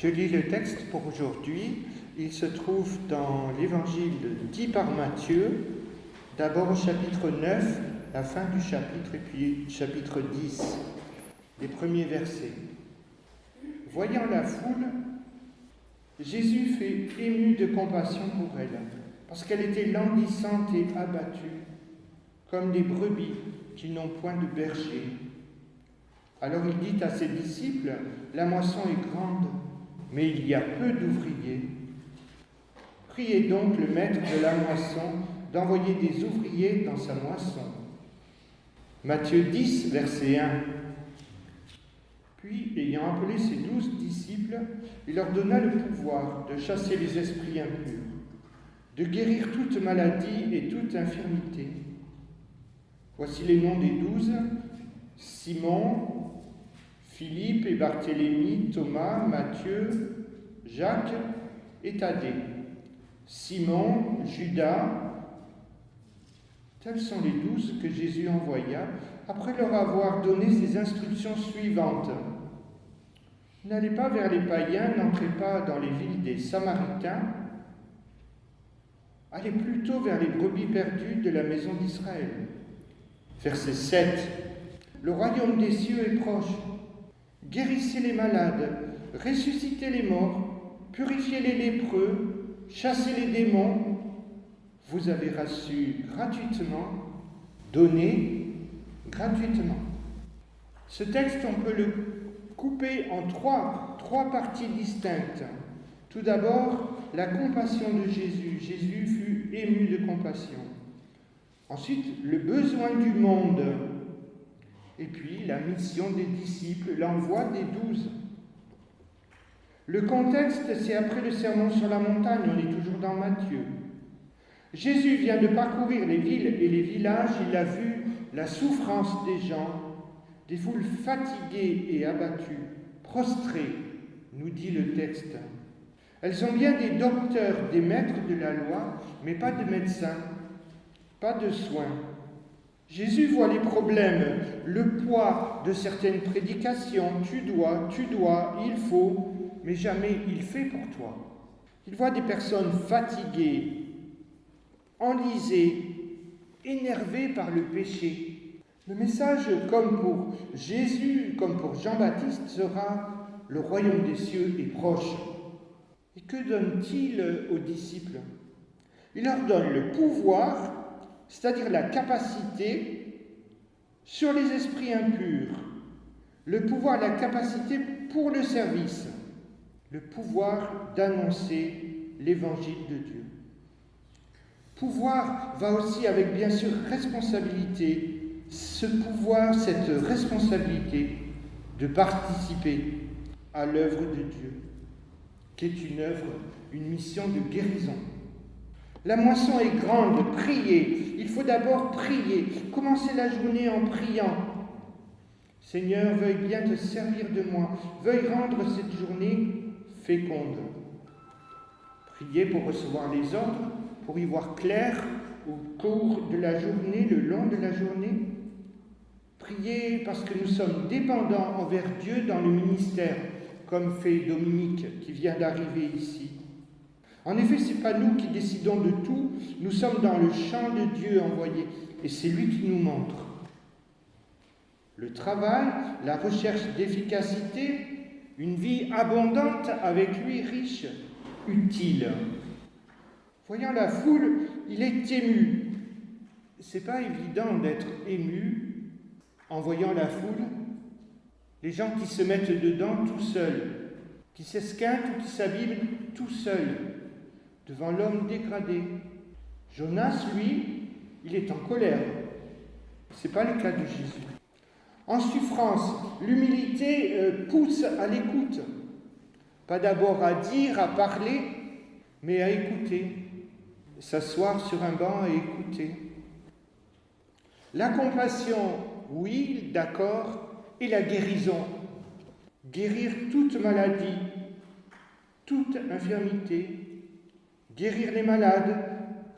Je lis le texte pour aujourd'hui. Il se trouve dans l'évangile dit par Matthieu, d'abord au chapitre 9, la fin du chapitre, et puis chapitre 10, les premiers versets. Voyant la foule, Jésus fut ému de compassion pour elle, parce qu'elle était languissante et abattue, comme des brebis qui n'ont point de berger. Alors il dit à ses disciples, « La moisson est grande, mais il y a peu d'ouvriers. Priez donc le maître de la moisson d'envoyer des ouvriers dans sa moisson. » Matthieu 10, verset 1. Puis, ayant appelé ses 12 disciples, il leur donna le pouvoir de chasser les esprits impurs, de guérir toute maladie et toute infirmité. Voici les noms des 12: Simon, Philippe et Barthélemy, Thomas, Matthieu, Jacques et Thaddée, Simon, Judas. Tels sont les 12 que Jésus envoya après leur avoir donné ses instructions suivantes. N'allez pas vers les païens, n'entrez pas dans les villes des Samaritains, allez plutôt vers les brebis perdues de la maison d'Israël. Verset 7. Le royaume des cieux est proche. Guérissez les malades, ressuscitez les morts, purifiez les lépreux, chassez les démons. Vous avez reçu gratuitement, donnez gratuitement. Ce texte, on peut le couper en trois parties distinctes. Tout d'abord, la compassion de Jésus. Jésus fut ému de compassion. Ensuite, le besoin du monde. Et puis, la mission des disciples, l'envoi des 12. Le contexte, c'est après le sermon sur la montagne, on est toujours dans Matthieu. Jésus vient de parcourir les villes et les villages, il a vu la souffrance des gens, des foules fatiguées et abattues, prostrées, nous dit le texte. Elles ont bien des docteurs, des maîtres de la loi, mais pas de médecins, pas de soins. Jésus voit les problèmes, le poids de certaines prédications, tu dois, il faut, mais jamais il fait pour toi. Il voit des personnes fatiguées, enlisées, énervées par le péché. Le message, comme pour Jésus, comme pour Jean-Baptiste, sera « Le royaume des cieux est proche ». Et que donne-t-il aux disciples? Il leur donne le pouvoir, c'est-à-dire la capacité sur les esprits impurs, le pouvoir, la capacité pour le service, le pouvoir d'annoncer l'évangile de Dieu. Pouvoir va aussi avec bien sûr responsabilité, ce pouvoir, cette responsabilité de participer à l'œuvre de Dieu, qui est une œuvre, une mission de guérison. La moisson est grande, priez. Il faut d'abord prier. Commencez la journée en priant. Seigneur, veuille bien te servir de moi. Veuille rendre cette journée féconde. Priez pour recevoir les ordres, pour y voir clair au cours de la journée, le long de la journée. Priez parce que nous sommes dépendants envers Dieu dans le ministère, comme fait Dominique qui vient d'arriver ici. En effet, ce n'est pas nous qui décidons de tout, nous sommes dans le champ de Dieu envoyé, et c'est lui qui nous montre. Le travail, la recherche d'efficacité, une vie abondante avec lui, riche, utile. Voyant la foule, il est ému. C'est pas évident d'être ému en voyant la foule. Les gens qui se mettent dedans tout seuls, qui s'esquintent ou qui s'abîment tout seuls, devant l'homme dégradé. Jonas, lui, il est en colère. Ce n'est pas le cas de Jésus. En souffrance, l'humilité pousse à l'écoute. Pas d'abord à dire, à parler, mais à écouter. S'asseoir sur un banc et écouter. La compassion, oui, d'accord, et la guérison. Guérir toute maladie, toute infirmité. Guérir les malades,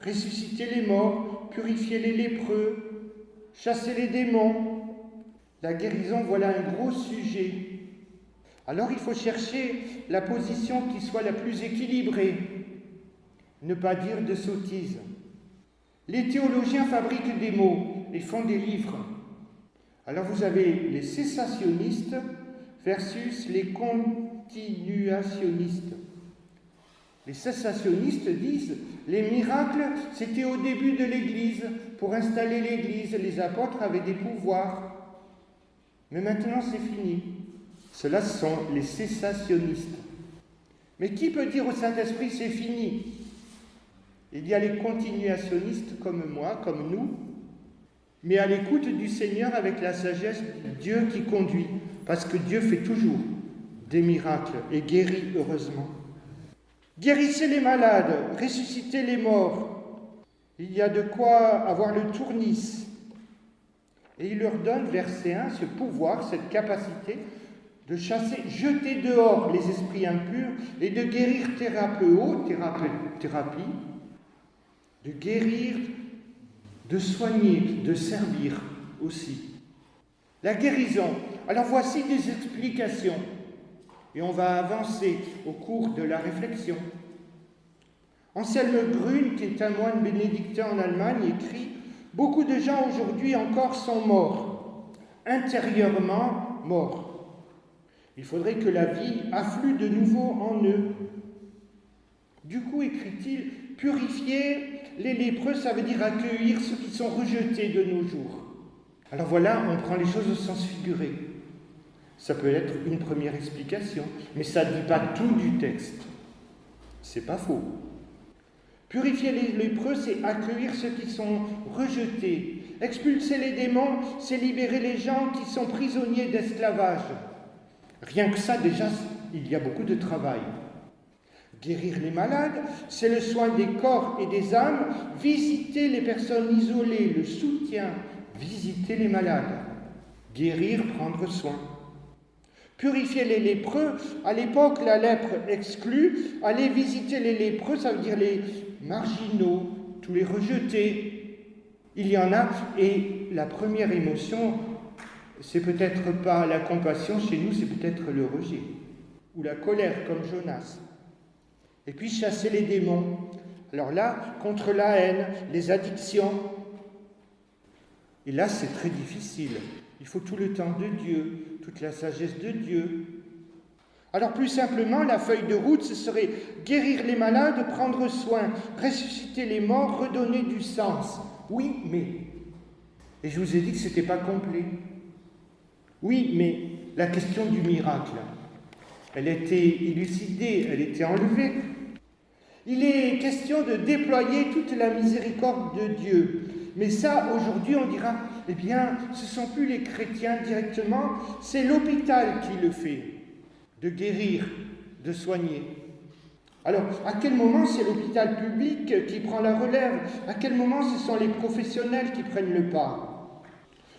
ressusciter les morts, purifier les lépreux, chasser les démons. La guérison, voilà un gros sujet. Alors il faut chercher la position qui soit la plus équilibrée, ne pas dire de sottises. Les théologiens fabriquent des mots et font des livres. Alors vous avez les cessationnistes versus les continuationnistes. Les cessationnistes disent les miracles, c'était au début de l'Église. Pour installer l'Église, les apôtres avaient des pouvoirs. Mais maintenant, c'est fini. Ceux-là sont les cessationnistes. Mais qui peut dire au Saint-Esprit, c'est fini? Il y a les continuationnistes comme moi, comme nous, mais à l'écoute du Seigneur avec la sagesse de Dieu qui conduit. Parce que Dieu fait toujours des miracles et guérit heureusement. Guérissez les malades, ressuscitez les morts. Il y a de quoi avoir le tournis. Et il leur donne, verset 1, ce pouvoir, cette capacité de chasser, jeter dehors les esprits impurs et de guérir thérapie, de guérir, de soigner, de servir aussi. La guérison. Alors voici des explications. Et on va avancer au cours de la réflexion. Anselme Grün, qui est un moine bénédictin en Allemagne, écrit « Beaucoup de gens aujourd'hui encore sont morts, intérieurement morts. Il faudrait que la vie afflue de nouveau en eux. Du coup, écrit-il, purifier les lépreux, ça veut dire accueillir ceux qui sont rejetés de nos jours. » Alors voilà, on prend les choses au sens figuré. Ça peut être une première explication, mais ça ne dit pas tout du texte. C'est pas faux. Purifier les lépreux, c'est accueillir ceux qui sont rejetés. Expulser les démons, c'est libérer les gens qui sont prisonniers d'esclavage. Rien que ça, déjà, il y a beaucoup de travail. Guérir les malades, c'est le soin des corps et des âmes. Visiter les personnes isolées, le soutien. Visiter les malades. Guérir, prendre soin. Purifier les lépreux, à l'époque la lèpre exclue, aller visiter les lépreux, ça veut dire les marginaux, tous les rejetés. Il y en a, et la première émotion, c'est peut-être pas la compassion, chez nous c'est peut-être le rejet, ou la colère comme Jonas. Et puis chasser les démons. Alors là, contre la haine, les addictions. Et là c'est très difficile. Il faut tout le temps de Dieu, toute la sagesse de Dieu. Alors plus simplement, la feuille de route, ce serait guérir les malades, prendre soin, ressusciter les morts, redonner du sens. Oui, mais... Et je vous ai dit que ce n'était pas complet. Oui, mais la question du miracle, elle était élucidée, elle était enlevée. Il est question de déployer toute la miséricorde de Dieu. Mais ça, aujourd'hui, on dira, eh bien, ce ne sont plus les chrétiens directement, c'est l'hôpital qui le fait, de guérir, de soigner. Alors, à quel moment c'est l'hôpital public qui prend la relève? À quel moment ce sont les professionnels qui prennent le pas?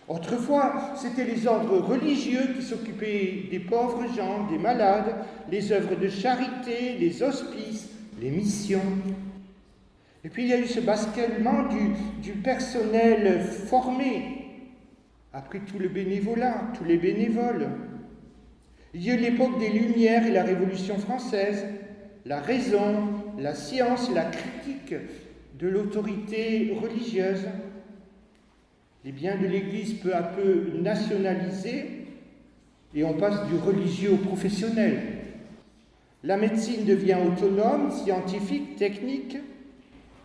Autrefois, c'était les ordres religieux qui s'occupaient des pauvres gens, des malades, les œuvres de charité, les hospices, les missions. Et puis il y a eu ce basculement du personnel formé, après tout le bénévolat, tous les bénévoles. Il y a eu l'époque des Lumières et la Révolution française, la raison, la science, la critique de l'autorité religieuse. Les biens de l'Église peu à peu nationalisés, et on passe du religieux au professionnel. La médecine devient autonome, scientifique, technique.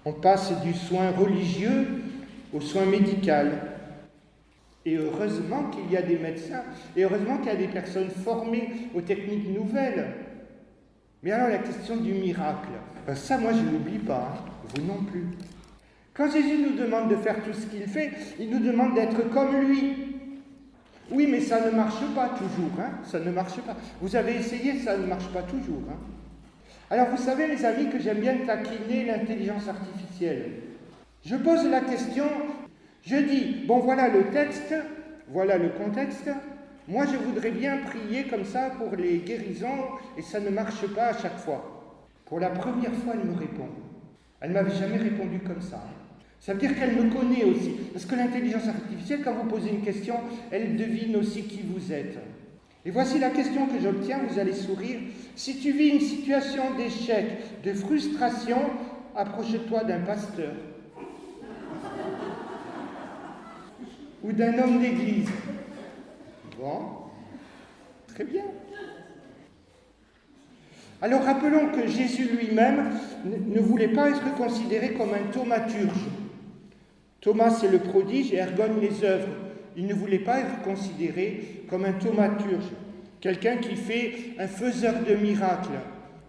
On passe du soin religieux au soin médical. Et heureusement qu'il y a des médecins, et heureusement qu'il y a des personnes formées aux techniques nouvelles. Mais alors la question du miracle, ça moi je ne l'oublie pas, hein, vous non plus. Quand Jésus nous demande de faire tout ce qu'il fait, il nous demande d'être comme lui. Oui, mais ça ne marche pas toujours, hein, ça ne marche pas. Vous avez essayé, ça ne marche pas toujours, hein. Alors vous savez les amis que j'aime bien taquiner l'intelligence artificielle. Je pose la question, je dis, bon voilà le texte, voilà le contexte, moi je voudrais bien prier comme ça pour les guérisons et ça ne marche pas à chaque fois. Pour la première fois elle me répond. Elle ne m'avait jamais répondu comme ça. Ça veut dire qu'elle me connaît aussi. Parce que l'intelligence artificielle, quand vous posez une question, elle devine aussi qui vous êtes. Et voici la question que j'obtiens, vous allez sourire. Si tu vis une situation d'échec, de frustration, approche-toi d'un pasteur ou d'un homme d'église. Bon, très bien. Alors rappelons que Jésus lui-même ne voulait pas être considéré comme un thaumaturge. Thomas, c'est le prodige et Ergogne les œuvres. Il ne voulait pas être considéré comme un thaumaturge, quelqu'un qui fait un faiseur de miracles,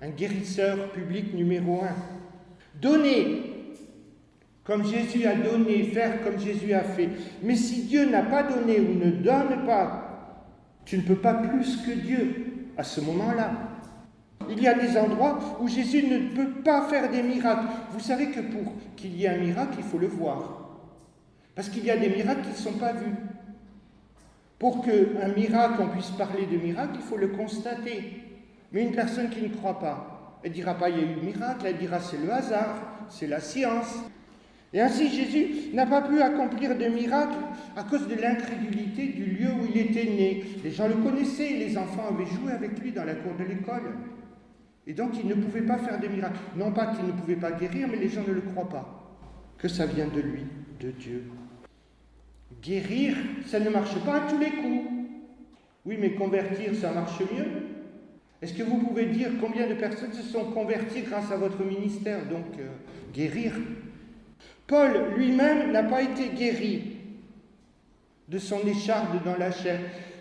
un guérisseur public numéro 1. Donner comme Jésus a donné, faire comme Jésus a fait. Mais si Dieu n'a pas donné ou ne donne pas, tu ne peux pas plus que Dieu à ce moment-là. Il y a des endroits où Jésus ne peut pas faire des miracles. Vous savez que pour qu'il y ait un miracle, il faut le voir. Parce qu'il y a des miracles qui ne sont pas vus. Pour qu'un miracle, on puisse parler de miracle, il faut le constater. Mais une personne qui ne croit pas, elle ne dira pas il y a eu le miracle, elle dira c'est le hasard, c'est la science. Et ainsi Jésus n'a pas pu accomplir de miracle à cause de l'incrédulité du lieu où il était né. Les gens le connaissaient, les enfants avaient joué avec lui dans la cour de l'école. Et donc il ne pouvait pas faire de miracle. Non pas qu'il ne pouvait pas guérir, mais les gens ne le croient pas. Que ça vient de lui, de Dieu. Guérir, ça ne marche pas à tous les coups. Oui, mais convertir, ça marche mieux. Est-ce que vous pouvez dire combien de personnes se sont converties grâce à votre ministère? Donc, guérir. Paul lui-même n'a pas été guéri de son écharpe dans la chair.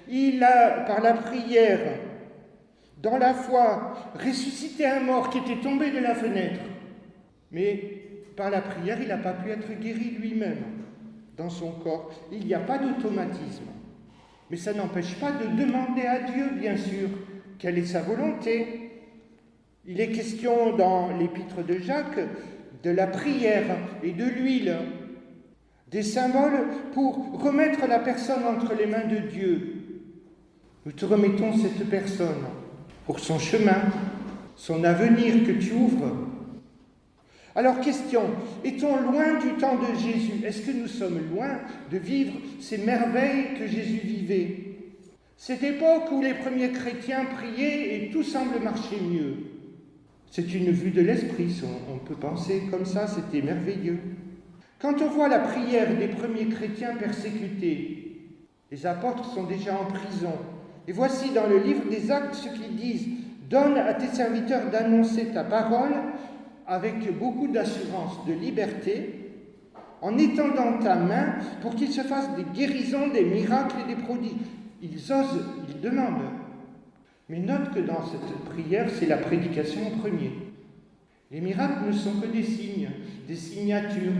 Il a, par la prière, dans la foi, ressuscité un mort qui était tombé de la fenêtre. Mais par la prière, il n'a pas pu être guéri lui-même. Dans son corps, il n'y a pas d'automatisme. Mais ça n'empêche pas de demander à Dieu, bien sûr, quelle est sa volonté. Il est question dans l'épître de Jacques de la prière et de l'huile, des symboles pour remettre la personne entre les mains de Dieu. Nous te remettons cette personne pour son chemin, son avenir que tu ouvres. Alors question, est-on loin du temps de Jésus? Est-ce que nous sommes loin de vivre ces merveilles que Jésus vivait? Cette époque où les premiers chrétiens priaient et tout semble marcher mieux. C'est une vue de l'esprit, on peut penser comme ça, c'était merveilleux. Quand on voit la prière des premiers chrétiens persécutés, les apôtres sont déjà en prison. Et voici dans le livre des Actes ce qu'ils disent. « Donne à tes serviteurs d'annoncer ta parole avec beaucoup d'assurance, de liberté, en étendant ta main pour qu'ils se fassent des guérisons, des miracles et des prodiges. » Ils osent, ils demandent. Mais note que dans cette prière, c'est la prédication en premier. Les miracles ne sont que des signes, des signatures.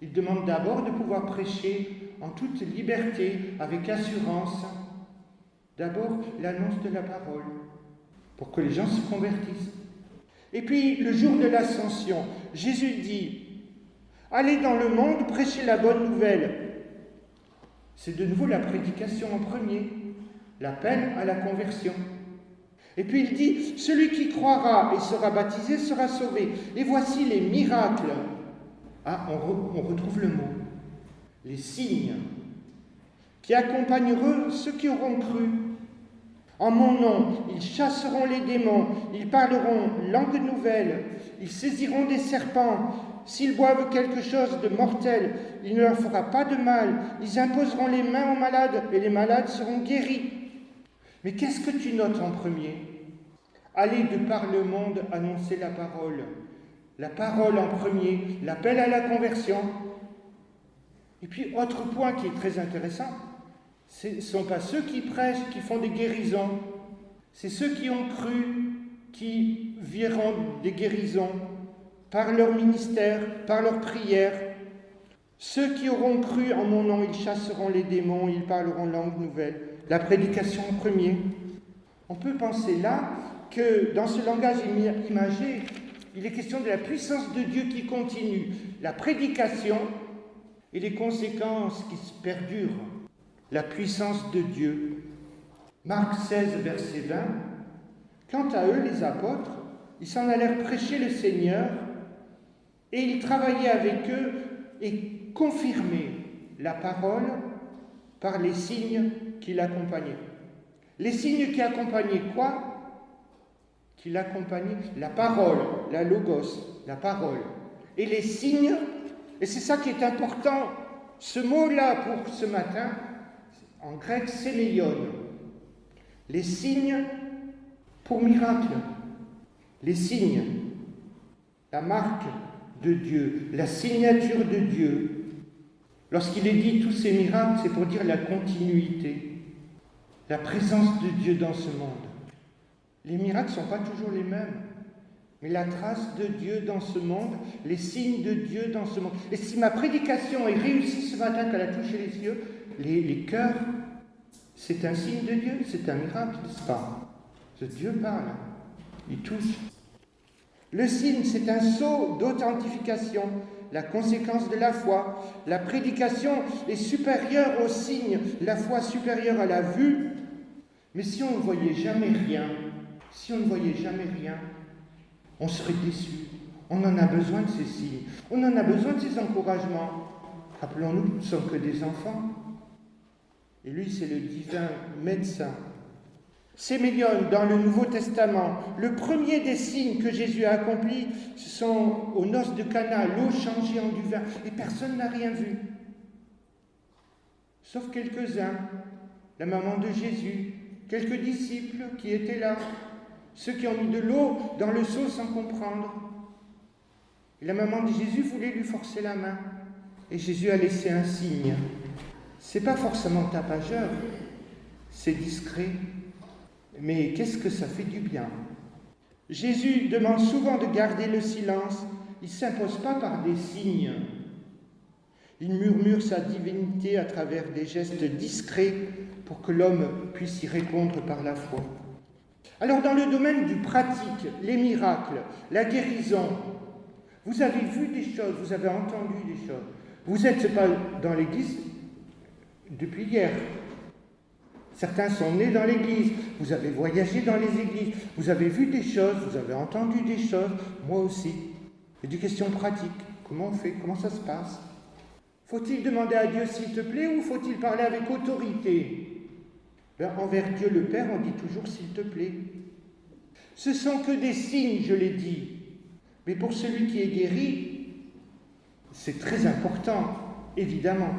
Ils demandent d'abord de pouvoir prêcher en toute liberté, avec assurance. D'abord, l'annonce de la parole, pour que les gens se convertissent. Et puis, le jour de l'ascension, Jésus dit « Allez dans le monde, prêchez la bonne nouvelle ». C'est de nouveau la prédication en premier, l'appel à la conversion. Et puis il dit, celui qui croira et sera baptisé sera sauvé. Et voici les miracles. Ah, on retrouve le mot. Les signes qui accompagneront ceux qui auront cru. En mon nom, ils chasseront les démons, ils parleront langue nouvelle, ils saisiront des serpents. S'ils boivent quelque chose de mortel, il ne leur fera pas de mal. Ils imposeront les mains aux malades et les malades seront guéris. Mais qu'est-ce que tu notes en premier? Aller de par le monde annoncer la parole. La parole en premier, l'appel à la conversion. Et puis, autre point qui est très intéressant, ce ne sont pas ceux qui prêchent, qui font des guérisons. C'est ceux qui ont cru, qui verront des guérisons par leur ministère, par leur prière. Ceux qui auront cru en mon nom, ils chasseront les démons, ils parleront langue nouvelle. La prédication en premier. On peut penser là que dans ce langage imagé, il est question de la puissance de Dieu qui continue. La prédication et les conséquences qui se perdurent. La puissance de Dieu. Marc 16, verset 20. Quant à eux, les apôtres, ils s'en allèrent prêcher le Seigneur et ils travaillaient avec eux et confirmaient la parole par les signes qui l'accompagnaient. Les signes qui accompagnaient quoi? Qui l'accompagnaient la parole, la logos, la parole. Et les signes, et c'est ça qui est important, ce mot-là pour ce matin, en grec, séméion. Les signes pour miracle. Les signes, la marque de Dieu, la signature de Dieu. Lorsqu'il est dit tous ces miracles, c'est pour dire la continuité, la présence de Dieu dans ce monde. Les miracles ne sont pas toujours les mêmes, mais la trace de Dieu dans ce monde, les signes de Dieu dans ce monde. Et si ma prédication est réussie ce matin, qu'elle a touché les cieux, les cœurs, c'est un signe de Dieu, c'est un miracle, n'est-ce pas? Dieu parle, il touche. Le signe, c'est un sceau d'authentification, la conséquence de la foi. La prédication est supérieure au signe, la foi supérieure à la vue. Mais si on ne voyait jamais rien, on serait déçu. On en a besoin de ces signes, on en a besoin de ces encouragements. Rappelons-nous, nous ne sommes que des enfants. Et lui, c'est le divin médecin. Séméion, dans le Nouveau Testament, le premier des signes que Jésus a accomplis, ce sont aux noces de Cana, l'eau changée en du vin, et personne n'a rien vu. Sauf quelques-uns, la maman de Jésus, quelques disciples qui étaient là, ceux qui ont mis de l'eau dans le seau sans comprendre. Et la maman de Jésus voulait lui forcer la main, et Jésus a laissé un signe. C'est pas forcément tapageur, c'est discret. Mais qu'est-ce que ça fait du bien? Jésus demande souvent de garder le silence. Il ne s'impose pas par des signes. Il murmure sa divinité à travers des gestes discrets pour que l'homme puisse y répondre par la foi. Alors, dans le domaine du pratique, les miracles, la guérison, vous avez vu des choses, vous avez entendu des choses. Vous n'êtes pas dans l'église depuis hier. Certains sont nés dans l'église, vous avez voyagé dans les églises, vous avez vu des choses, vous avez entendu des choses, moi aussi. Et des questions pratiques, comment on fait, comment ça se passe? Faut-il demander à Dieu s'il te plaît ou faut-il parler avec autorité? Envers Dieu le Père, on dit toujours s'il te plaît. Ce sont que des signes, je l'ai dit. Mais pour celui qui est guéri, c'est très important, évidemment.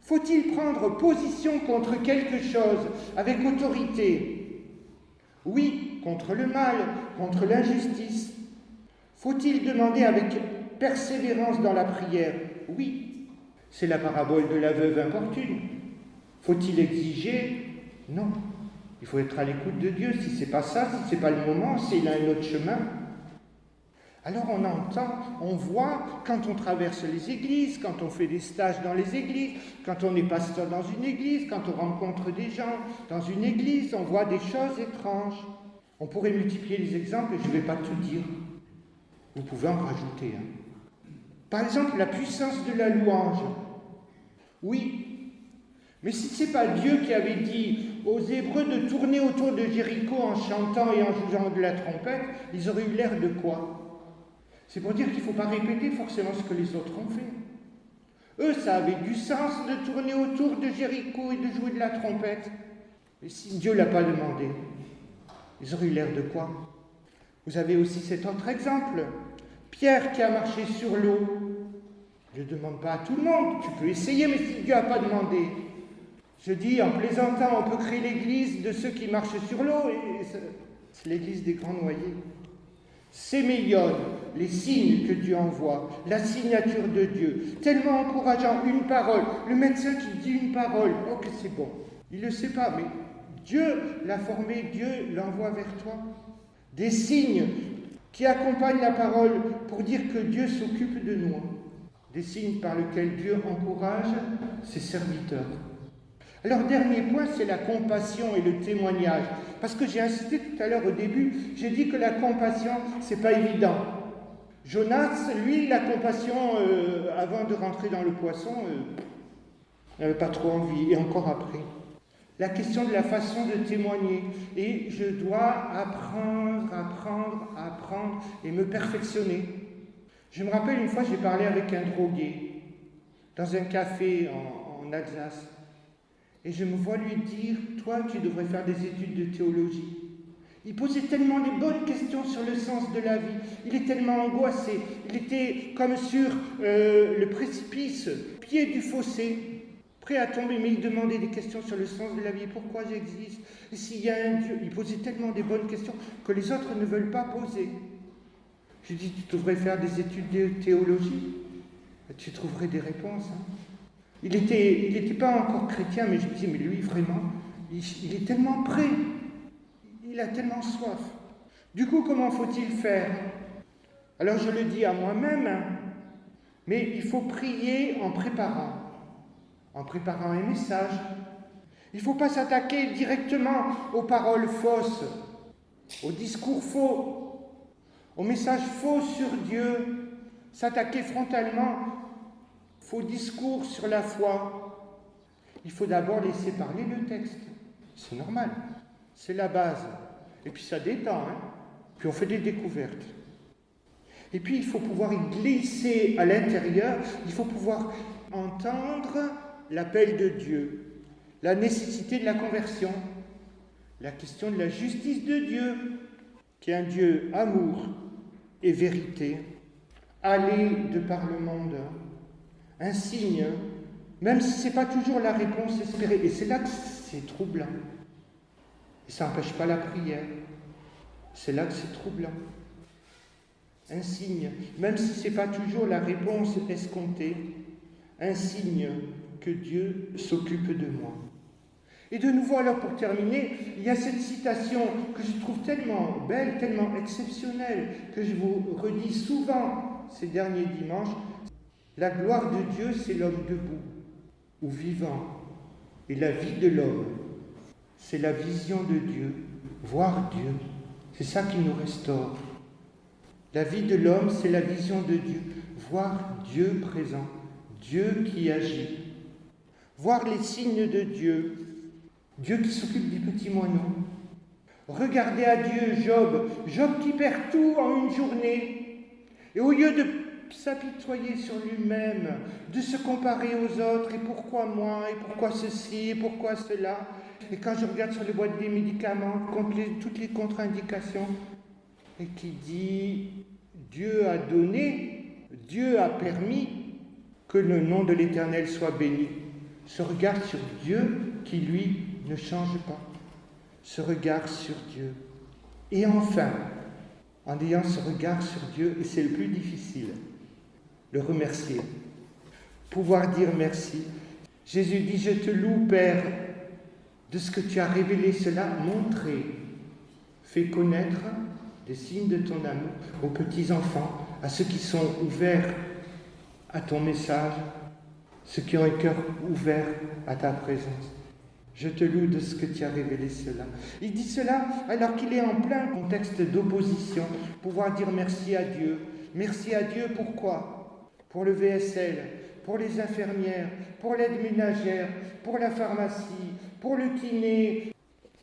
Faut-il prendre position contre quelque chose avec autorité? Oui, contre le mal, contre l'injustice. Faut-il demander avec persévérance dans la prière? Oui, c'est la parabole de la veuve importune. Faut-il exiger? Non. Il faut être à l'écoute de Dieu. Si ce n'est pas ça, si ce n'est pas le moment, s'il a un autre chemin. Alors on entend, on voit, quand on traverse les églises, quand on fait des stages dans les églises, quand on est pasteur dans une église, quand on rencontre des gens dans une église, on voit des choses étranges. On pourrait multiplier les exemples et je ne vais pas tout dire. Vous pouvez en rajouter. Par exemple, la puissance de la louange. Oui, mais si ce n'est pas Dieu qui avait dit aux Hébreux de tourner autour de Jéricho en chantant et en jouant de la trompette, ils auraient eu l'air de quoi? C'est pour dire qu'il ne faut pas répéter forcément ce que les autres ont fait. Eux, ça avait du sens de tourner autour de Jéricho et de jouer de la trompette. Mais si Dieu ne l'a pas demandé, ils auraient eu l'air de quoi? Vous avez aussi cet autre exemple. Pierre qui a marché sur l'eau. Je ne demande pas à tout le monde, tu peux essayer, mais si Dieu n'a pas demandé. Je dis, en plaisantant, on peut créer l'église de ceux qui marchent sur l'eau, et c'est l'église des grands noyés. Séméion, les signes que Dieu envoie, la signature de Dieu, tellement encourageant, une parole, le médecin qui dit une parole, oh que c'est bon, il ne le sait pas, mais Dieu l'a formé, Dieu l'envoie vers toi. Des signes qui accompagnent la parole pour dire que Dieu s'occupe de nous, des signes par lesquels Dieu encourage ses serviteurs. Alors, dernier point, c'est la compassion et le témoignage. Parce que j'ai insisté tout à l'heure au début, j'ai dit que la compassion, c'est pas évident. Jonas, lui, la compassion, avant de rentrer dans le poisson, n'avait pas trop envie, et encore après. La question de la façon de témoigner. Et je dois apprendre, et me perfectionner. Je me rappelle une fois, j'ai parlé avec un drogué, dans un café en Alsace. Et je me vois lui dire, toi, tu devrais faire des études de théologie. Il posait tellement les bonnes questions sur le sens de la vie. Il est tellement angoissé. Il était comme sur le précipice, pied du fossé, prêt à tomber. Mais il demandait des questions sur le sens de la vie. Pourquoi j'existe? Et s'il y a un Dieu? Il posait tellement des bonnes questions que les autres ne veulent pas poser. Je dis, tu devrais faire des études de théologie. Tu trouverais des réponses. Il n'était pas encore chrétien, mais je me dis, mais lui, vraiment, il est tellement prêt. Il a tellement soif. Du coup, comment faut-il faire? Alors je le dis à moi-même, mais il faut prier en préparant un message. Il ne faut pas s'attaquer directement aux paroles fausses, aux discours faux, aux messages faux sur Dieu, s'attaquer frontalement, faux discours sur la foi. Il faut d'abord laisser parler le texte. C'est normal. C'est la base. Et puis ça détend, Puis on fait des découvertes. Et puis il faut pouvoir y glisser à l'intérieur, il faut pouvoir entendre l'appel de Dieu, la nécessité de la conversion, la question de la justice de Dieu, qui est un Dieu amour et vérité, aller de par le monde, un signe, même si ce n'est pas toujours la réponse espérée. Et c'est là que c'est troublant. Et ça n'empêche pas la prière. C'est là que c'est troublant. Un signe, même si ce n'est pas toujours la réponse escomptée, un signe que Dieu s'occupe de moi. Et de nouveau, alors pour terminer, il y a cette citation que je trouve tellement belle, tellement exceptionnelle, que je vous redis souvent ces derniers dimanches. La gloire de Dieu, c'est l'homme debout ou vivant. Et la vie de l'homme, c'est la vision de Dieu, voir Dieu. C'est ça qui nous restaure. La vie de l'homme, c'est la vision de Dieu, voir Dieu présent, Dieu qui agit, voir les signes de Dieu, Dieu qui s'occupe des petits moineaux. Regardez à Dieu, Job qui perd tout en une journée, et au lieu de s'apitoyer sur lui-même, de se comparer aux autres, et pourquoi moi, et pourquoi ceci, et pourquoi cela. Et quand je regarde sur les boîtes des médicaments, toutes les contre-indications, et qui dit Dieu a donné, Dieu a permis que le nom de l'Éternel soit béni. Ce regard sur Dieu qui, lui, ne change pas. Ce regard sur Dieu. Et enfin, en ayant ce regard sur Dieu, et c'est le plus difficile, le remercier. Pouvoir dire merci. Jésus dit, je te loue, Père, de ce que tu as révélé cela, montré, fait connaître des signes de ton amour aux petits-enfants, à ceux qui sont ouverts à ton message, ceux qui ont un cœur ouvert à ta présence. Je te loue de ce que tu as révélé cela. Il dit cela alors qu'il est en plein contexte d'opposition. Pouvoir dire merci à Dieu. Merci à Dieu pourquoi? Pour le VSL, pour les infirmières, pour l'aide ménagère, pour la pharmacie, pour le kiné.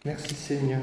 Merci Seigneur.